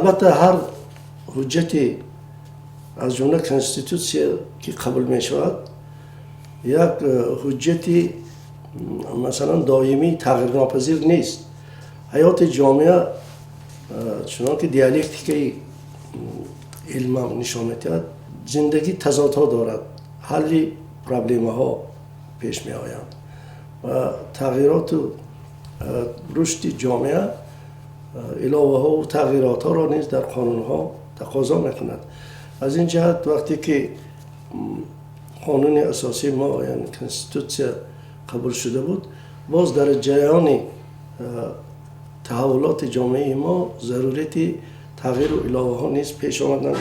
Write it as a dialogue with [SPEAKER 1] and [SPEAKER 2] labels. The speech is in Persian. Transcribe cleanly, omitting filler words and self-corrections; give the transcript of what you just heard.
[SPEAKER 1] البته هر حجتی از جمله کنستیتوسیا که قبول می شود یک حجتی مثلا دائمی تغییر ناپذیر نیست. حیات جامعه چون که دیالکتیک علم نشان می‌دهد زندگی تضادها دارد، حل پرابلم ها پیش می آیند و تغییرات و رشد جامعه علاوه ها و تغییرات ها را نیز در قانون ها تقاضا می‌کند. از این جهت وقتی که قانون اساسی ما یعنی کنستیتوسیا قبول شده بود، باز در جریان تحولات جامعه ما ضرورت تغییر و علاوه ها نیز پیش آمدند.